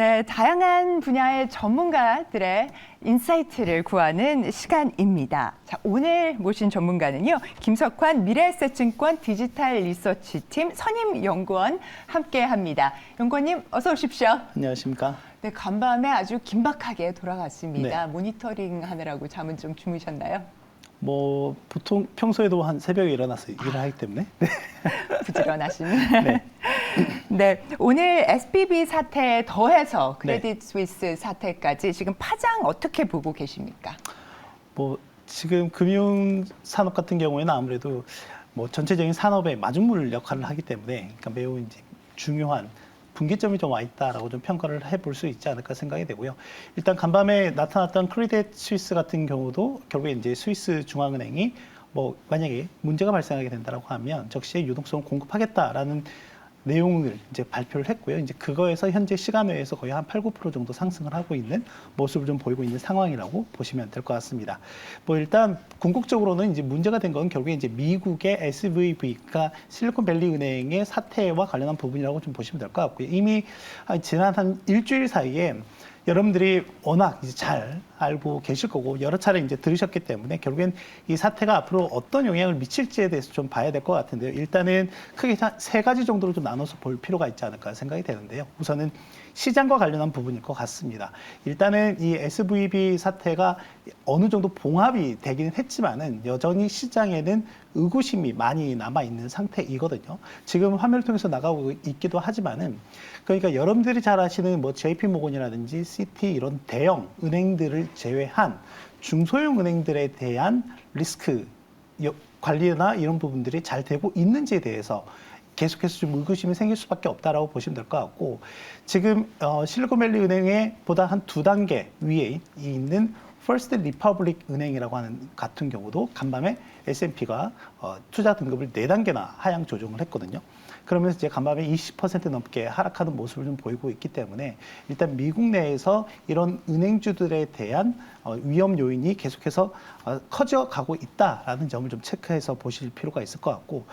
네, 다양한 분야의 전문가들의 인사이트를 구하는 시간입니다. 자, 오늘 모신 전문가는요, 김석환 미래에셋증권 디지털 리서치팀 선임연구원 함께합니다. 연구원님, 어서 오십시오. 안녕하십니까. 네, 간밤에 아주 긴박하게 돌아갔습니다. 네. 모니터링 하느라고 잠은 좀 주무셨나요? 뭐 보통 평소에도 한 새벽에 일어나서 일을 하기 때문에 부지런하시네. 네. 네, 오늘 SBB 사태에 더해서 크레딧 스위스 사태까지 지금 파장 어떻게 보고 계십니까? 뭐 지금 금융 산업 같은 경우에는 아무래도 뭐 전체적인 산업의 마중물 역할을 하기 때문에 그러니까 매우 이제 중요한 분기점이 좀 와 있다라고 좀 평가를 해볼 수 있지 않을까 생각이 되고요. 일단 간밤에 나타났던 크레딧 스위스 같은 경우도 결국에 이제 스위스 중앙은행이 뭐 만약에 문제가 발생하게 된다라고 하면 적시에 유동성을 공급하겠다라는 내용을 이제 발표를 했고요. 이제 그거에서 현재 시간외에서 거의 한 8, 9% 정도 상승을 하고 있는 모습을 좀 보이고 있는 상황이라고 보시면 될 것 같습니다. 뭐 일단 궁극적으로는 이제 문제가 된 건 결국에 이제 미국의 SVB가 실리콘밸리 은행의 사태와 관련한 부분이라고 좀 보시면 될 것 같고요. 이미 지난 한 일주일 사이에 여러분들이 워낙 이제 잘 알고 계실 거고 여러 차례 이제 들으셨기 때문에 결국엔 이 사태가 앞으로 어떤 영향을 미칠지에 대해서 좀 봐야 될 것 같은데요. 일단은 크게 세 가지 정도로 좀 나눠서 볼 필요가 있지 않을까 생각이 되는데요. 우선은 시장과 관련한 부분일 것 같습니다. 일단은 이 SVB 사태가 어느 정도 봉합이 되기는 했지만은 여전히 시장에는 의구심이 많이 남아있는 상태이거든요. 지금 화면을 통해서 나가고 있기도 하지만은 그러니까 여러분들이 잘 아시는 뭐 JP모건이라든지 시티 이런 대형 은행들을 제외한 중소형 은행들에 대한 리스크 관리나 이런 부분들이 잘 되고 있는지에 대해서 계속해서 좀 의구심이 생길 수밖에 없다라고 보시면 될 것 같고 지금 실리콘밸리 은행에 보다 한 2단계 위에 있는 퍼스트 리퍼블릭 은행이라고 하는 같은 경우도 간밤에 S&P가 투자 등급을 4단계나 하향 조정을 했거든요. 그러면서 이제 간밤에 20% 넘게 하락하는 모습을 좀 보이고 있기 때문에 일단 미국 내에서 이런 은행주들에 대한 위험 요인이 계속해서 커져가고 있다라는 점을 좀 체크해서 보실 필요가 있을 것 같고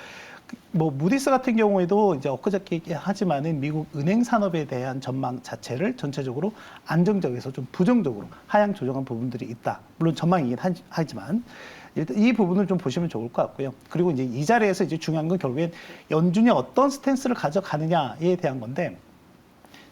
뭐 무디스 같은 경우에도 이제 엊그저께 하지만은 미국 은행 산업에 대한 전망 자체를 전체적으로 안정적에서 좀 부정적으로 하향 조정한 부분들이 있다. 물론 전망이긴 하지만 일단 이 부분을 좀 보시면 좋을 것 같고요. 그리고 이제 이 자리에서 이제 중요한 건 결국엔 연준이 어떤 스탠스를 가져가느냐에 대한 건데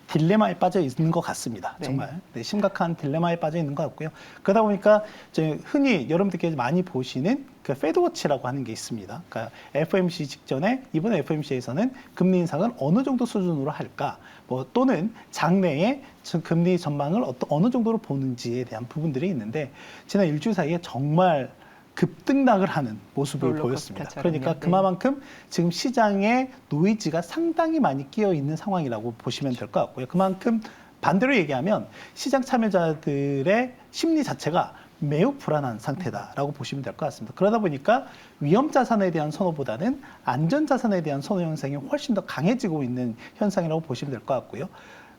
딜레마에 빠져 있는 것 같습니다. 정말 심각한 딜레마에 빠져 있는 것 같고요. 그러다 보니까 이제 흔히 여러분들께서 많이 보시는 그 페드워치라고 하는 게 있습니다. 그러니까 FOMC 직전에 이번 FOMC에서는 금리 인상을 어느 정도 수준으로 할까, 뭐 또는 장래에 금리 전망을 어느 정도로 보는지에 대한 부분들이 있는데 지난 일주일 사이에 정말 급등락을 하는 모습을 보였습니다. 그러니까 그만큼 지금 시장에 노이즈가 상당히 많이 끼어 있는 상황이라고 보시면 될 것 같고요. 그만큼 반대로 얘기하면 시장 참여자들의 심리 자체가 매우 불안한 상태다라고 보시면 될 것 같습니다. 그러다 보니까 위험 자산에 대한 선호보다는 안전 자산에 대한 선호 현상이 훨씬 더 강해지고 있는 현상이라고 보시면 될 것 같고요.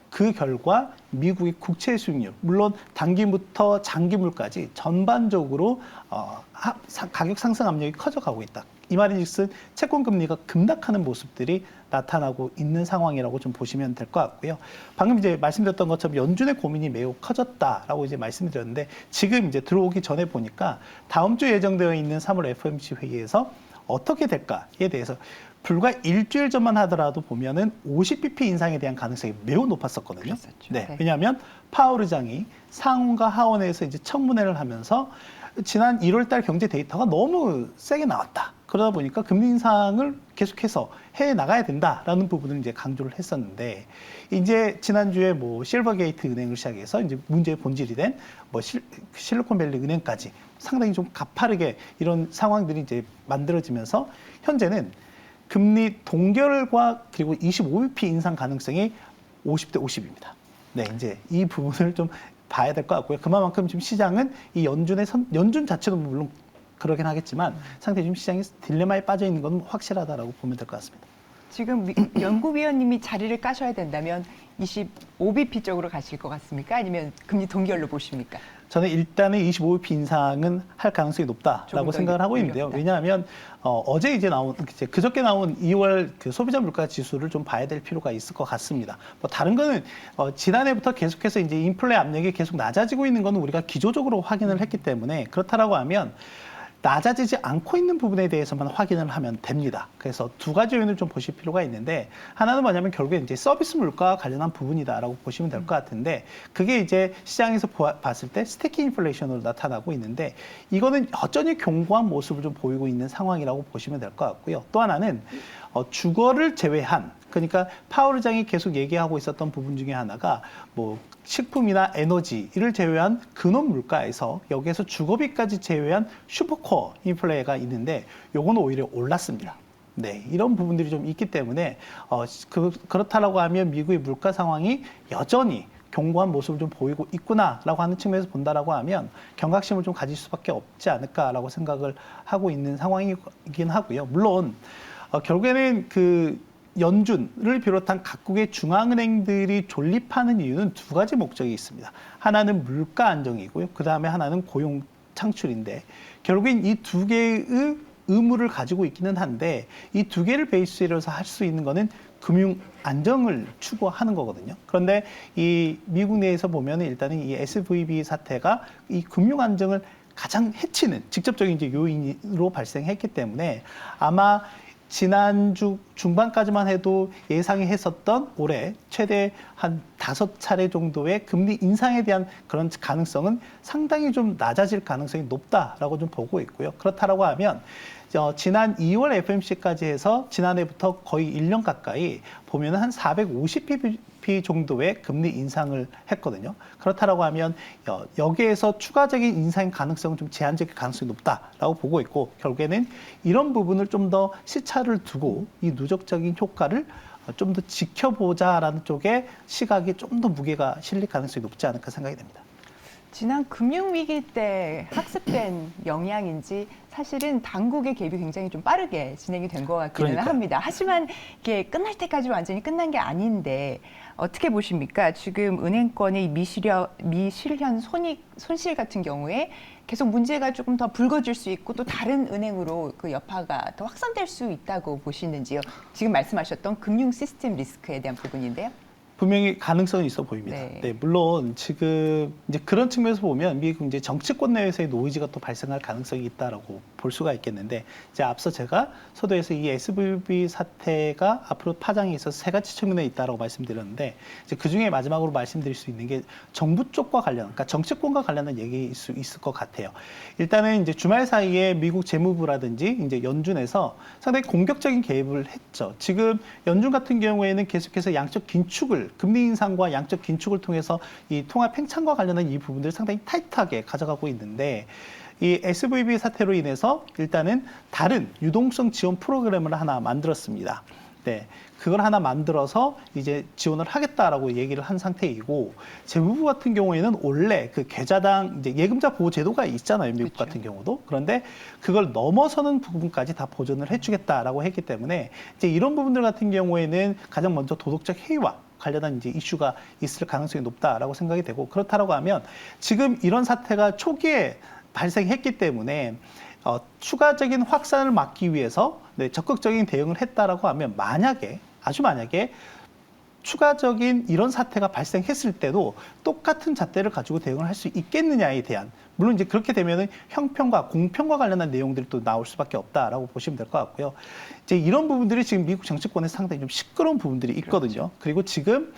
그 결과 미국의 국채 수익률, 물론 단기부터 장기물까지 전반적으로 가격 상승 압력이 커져가고 있다. 이 말인즉슨 채권 금리가 급락하는 모습들이 나타나고 있는 상황이라고 좀 보시면 될 것 같고요. 방금 이제 말씀드렸던 것처럼 연준의 고민이 매우 커졌다라고 이제 말씀드렸는데 지금 이제 들어오기 전에 보니까 다음 주 예정되어 있는 3월 FOMC 회의에서 어떻게 될까에 대해서 불과 일주일 전만 하더라도 보면은 50bp 인상에 대한 가능성이 매우 높았었거든요. 네. 왜냐하면 파월 의장이 상원과 하원에서 이제 청문회를 하면서 지난 1월 달 경제 데이터가 너무 세게 나왔다. 그러다 보니까 금리 인상을 계속해서 해 나가야 된다라는 부분을 이제 강조를 했었는데 이제 지난주에 뭐 실버게이트 은행을 시작해서 이제 문제의 본질이 된 뭐 실리콘밸리 은행까지 상당히 좀 가파르게 이런 상황들이 이제 만들어지면서 현재는 금리 동결과 그리고 25bp 인상 가능성이 50대 50입니다. 네, 이제 이 부분을 좀 봐야 될 것 같고요. 그만큼 지금 시장은 이 연준 자체도 물론 그러긴 하겠지만 상당히 지금 시장이 딜레마에 빠져 있는 건 확실하다라고 보면 될 것 같습니다. 지금 연구위원님이 자리를 까셔야 된다면 25bp 쪽으로 가실 것 같습니까? 아니면 금리 동결로 보십니까? 저는 일단은 25bp 인상은 할 가능성이 높다라고 조금 더 생각을 하고 있는데요. 올렸다. 왜냐하면 어제 이제 그저께 나온 2월 그 소비자 물가 지수를 좀 봐야 될 필요가 있을 것 같습니다. 뭐 다른 거는 지난해부터 계속해서 이제 인플레 압력이 계속 낮아지고 있는 거는 우리가 기조적으로 확인을 했기 때문에 그렇다라고 하면 낮아지지 않고 있는 부분에 대해서만 확인을 하면 됩니다. 그래서 두 가지 요인을 좀 보실 필요가 있는데 하나는 뭐냐면 결국에 이제 서비스 물가와 관련한 부분이다라고 보시면 될 것 같은데 그게 이제 시장에서 봤을 때 스티키 인플레이션으로 나타나고 있는데 이거는 여전히 견고한 모습을 좀 보이고 있는 상황이라고 보시면 될 것 같고요. 또 하나는 주거를 제외한 그러니까 파월 의장이 계속 얘기하고 있었던 부분 중에 하나가 뭐 식품이나 에너지를 제외한 근원 물가에서 여기에서 주거비까지 제외한 슈퍼코어 인플레가 있는데 요거는 오히려 올랐습니다. 네, 이런 부분들이 좀 있기 때문에 그렇다라고 하면 미국의 물가 상황이 여전히 견고한 모습을 좀 보이고 있구나라고 하는 측면에서 본다라고 하면 경각심을 좀 가질 수밖에 없지 않을까라고 생각을 하고 있는 상황이긴 하고요. 물론 결국에는 그 연준을 비롯한 각국의 중앙은행들이 존립하는 이유는 두 가지 목적이 있습니다. 하나는 물가 안정이고요. 그 다음에 하나는 고용 창출인데 결국엔 이 두 개의 의무를 가지고 있기는 한데 이 두 개를 베이스로 해서 할 수 있는 거는 금융 안정을 추구하는 거거든요. 그런데 이 미국 내에서 보면 일단은 이 SVB 사태가 이 금융 안정을 가장 해치는 직접적인 이제 요인으로 발생했기 때문에 아마 지난주 중반까지만 해도 예상이 했었던 올해 최대 한 5차례 정도의 금리 인상에 대한 그런 가능성은 상당히 좀 낮아질 가능성이 높다라고 좀 보고 있고요. 그렇다라고 하면 지난 2월 FMC까지 해서 지난해부터 거의 1년 가까이 보면은 한 450bp 정도의 금리 인상을 했거든요. 그렇다라고 하면 여기에서 추가적인 인상 가능성은 좀 제한적일 가능성이 높다라고 보고 있고 결국에는 이런 부분을 좀 더 시차를 두고 이 누적적인 효과를 좀 더 지켜보자라는 쪽에 시각이 좀 더 무게가 실릴 가능성이 높지 않을까 생각이 됩니다. 지난 금융위기 때 학습된 영향인지 사실은 당국의 개입이 굉장히 좀 빠르게 진행이 된 것 같기는 그러니까요. 합니다. 하지만 이게 끝날 때까지 완전히 끝난 게 아닌데 어떻게 보십니까? 지금 은행권의 미실현 손실 같은 경우에 계속 문제가 조금 더 불거질 수 있고 또 다른 은행으로 그 여파가 더 확산될 수 있다고 보시는지요? 지금 말씀하셨던 금융 시스템 리스크에 대한 부분인데요. 분명히 가능성이 있어 보입니다. 네. 네, 물론 지금 이제 그런 측면에서 보면 미국 이제 정치권 내에서의 노이즈가 또 발생할 가능성이 있다라고 볼 수가 있겠는데 이제 앞서 제가 서두에서 이 SVB 사태가 앞으로 파장이 있어서 세 가지 측면에 있다라고 말씀드렸는데 이제 그 중에 마지막으로 말씀드릴 수 있는 게 정부 쪽과 관련, 그러니까 정치권과 관련한 얘기일 수 있을 것 같아요. 일단은 이제 주말 사이에 미국 재무부라든지 이제 연준에서 상당히 공격적인 개입을 했죠. 지금 연준 같은 경우에는 계속해서 양적 긴축을 금리 인상과 양적 긴축을 통해서 이 통화 팽창과 관련한 이 부분들을 상당히 타이트하게 가져가고 있는데 이 SVB 사태로 인해서 일단은 다른 유동성 지원 프로그램을 하나 만들었습니다. 네, 그걸 하나 만들어서 이제 지원을 하겠다라고 얘기를 한 상태이고 재무부 같은 경우에는 원래 그 계좌당 이제 예금자 보호 제도가 있잖아요, 미국 그렇죠. 같은 경우도. 그런데 그걸 넘어서는 부분까지 다 보전을 해주겠다라고 했기 때문에 이제 이런 부분들 같은 경우에는 가장 먼저 도덕적 해이와 관련한 이제 이슈가 있을 가능성이 높다라고 생각이 되고 그렇다라고 하면 지금 이런 사태가 초기에 발생했기 때문에 추가적인 확산을 막기 위해서 적극적인 대응을 했다라고 하면 만약에 아주 만약에 추가적인 이런 사태가 발생했을 때도 똑같은 잣대를 가지고 대응을 할 수 있겠느냐에 대한 물론 이제 그렇게 되면은 형평과 공평과 관련한 내용들이 또 나올 수밖에 없다라고 보시면 될 것 같고요. 이제 이런 부분들이 지금 미국 정치권에서 상당히 좀 시끄러운 부분들이 있거든요. 그렇죠. 그리고 지금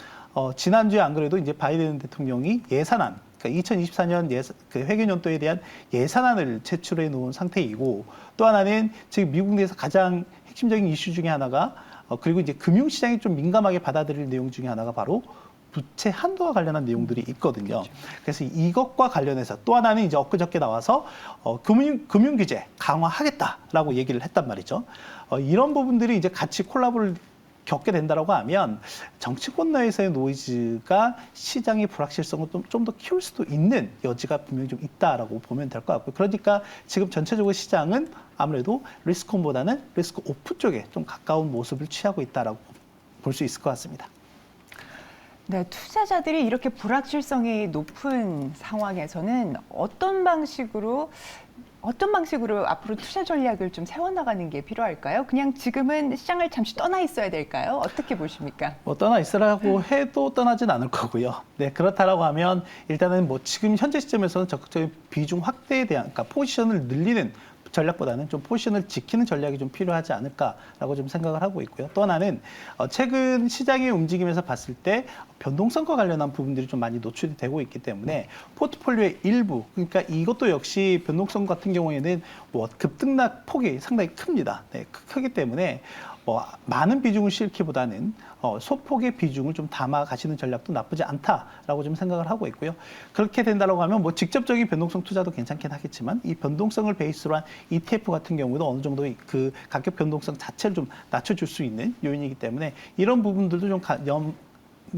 지난주에 안 그래도 이제 바이든 대통령이 예산안 그러니까 2024년 그 회계연도에 대한 예산안을 제출해 놓은 상태이고 또 하나는 지금 미국 내에서 가장 핵심적인 이슈 중에 하나가 그리고 이제 금융시장이 좀 민감하게 받아들일 내용 중에 하나가 바로 부채 한도와 관련한 내용들이 있거든요. 그렇죠. 그래서 이것과 관련해서 또 하나는 이제 엊그저께 나와서 금융 규제 강화하겠다라고 얘기를 했단 말이죠. 이런 부분들이 이제 같이 콜라보를 겪게 된다라고 하면 정치권 내에서의 노이즈가 시장의 불확실성을 좀 더 키울 수도 있는 여지가 분명히 좀 있다라고 보면 될 것 같고요. 그러니까 지금 전체적으로 시장은 아무래도 리스크온보다는 리스크 오프 쪽에 좀 가까운 모습을 취하고 있다라고 볼 수 있을 것 같습니다. 네, 투자자들이 이렇게 불확실성이 높은 상황에서는 어떤 방식으로 앞으로 투자 전략을 좀 세워나가는 게 필요할까요? 그냥 지금은 시장을 잠시 떠나 있어야 될까요? 어떻게 보십니까? 뭐 떠나 있으라고 해도 떠나진 않을 거고요. 네, 그렇다라고 하면 일단은 뭐 지금 현재 시점에서는 적극적인 비중 확대에 대한, 그러니까 포지션을 늘리는 전략보다는 좀 포지션을 지키는 전략이 좀 필요하지 않을까라고 좀 생각을 하고 있고요. 또 하나는 최근 시장의 움직임에서 봤을 때 변동성과 관련한 부분들이 좀 많이 노출이 되고 있기 때문에 포트폴리오의 일부, 그러니까 이것도 역시 변동성 같은 경우에는 뭐 급등락 폭이 상당히 큽니다. 네, 크기 때문에 많은 비중을 싣기보다는 소폭의 비중을 좀 담아 가시는 전략도 나쁘지 않다라고 좀 생각을 하고 있고요. 그렇게 된다고 하면 뭐 직접적인 변동성 투자도 괜찮긴 하겠지만 이 변동성을 베이스로 한 ETF 같은 경우도 어느 정도 그 가격 변동성 자체를 좀 낮춰줄 수 있는 요인이기 때문에 이런 부분들도 좀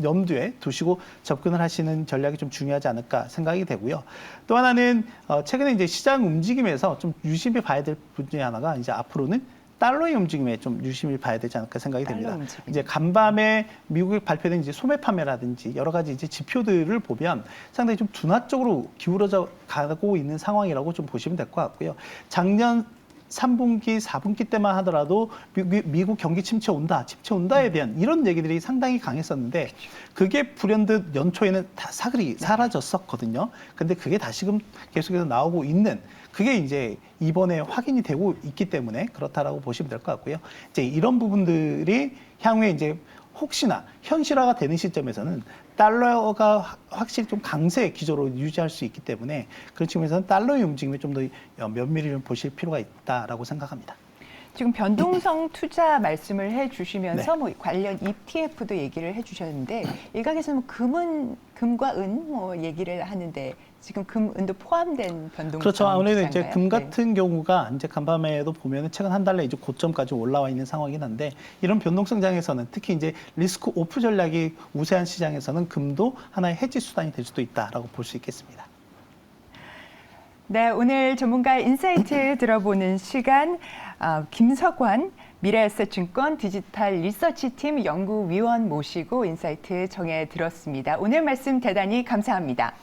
염두에 두시고 접근을 하시는 전략이 좀 중요하지 않을까 생각이 되고요. 또 하나는 최근에 이제 시장 움직임에서 좀 유심히 봐야 될 부분 중에 하나가 이제 앞으로는 달러의 움직임에 좀 유심히 봐야 되지 않을까 생각이 됩니다. 이제 간밤에 미국에 발표된 이제 소매 판매라든지 여러 가지 이제 지표들을 보면 상당히 좀 둔화 쪽으로 기울어져 가고 있는 상황이라고 좀 보시면 될 것 같고요. 작년 3분기, 4분기 때만 하더라도 미국 경기 침체 온다에 대한 이런 얘기들이 상당히 강했었는데 그게 불현듯 연초에는 다 사그리 사라졌었거든요. 근데 그게 다시금 계속해서 나오고 있는 그게 이제 이번에 확인이 되고 있기 때문에 그렇다라고 보시면 될 것 같고요. 이제 이런 부분들이 향후에 이제 혹시나 현실화가 되는 시점에서는 달러가 확실히 좀 강세 기조로 유지할 수 있기 때문에 그런 측면에서는 달러의 움직임에 좀 더 면밀히 좀 보실 필요가 있다라고 생각합니다. 지금 변동성 투자 말씀을 해주시면서 네. 뭐 관련 ETF도 얘기를 해주셨는데 일각에서는 금과 은 뭐 얘기를 하는데 지금 금, 은도 포함된 변동성 그렇죠. 아무래도 이제 투자인가요? 금 같은 경우가 이제 간밤에도 보면은 최근 한 달 내 이제 고점까지 올라와 있는 상황이긴 한데 이런 변동성장에서는 특히 이제 리스크 오프 전략이 우세한 시장에서는 금도 하나의 해지 수단이 될 수도 있다라고 볼 수 있겠습니다. 네, 오늘 전문가 인사이트 들어보는 시간 김석환 미래에셋증권 디지털 리서치팀 연구위원 모시고 인사이트 정해 들었습니다. 오늘 말씀 대단히 감사합니다.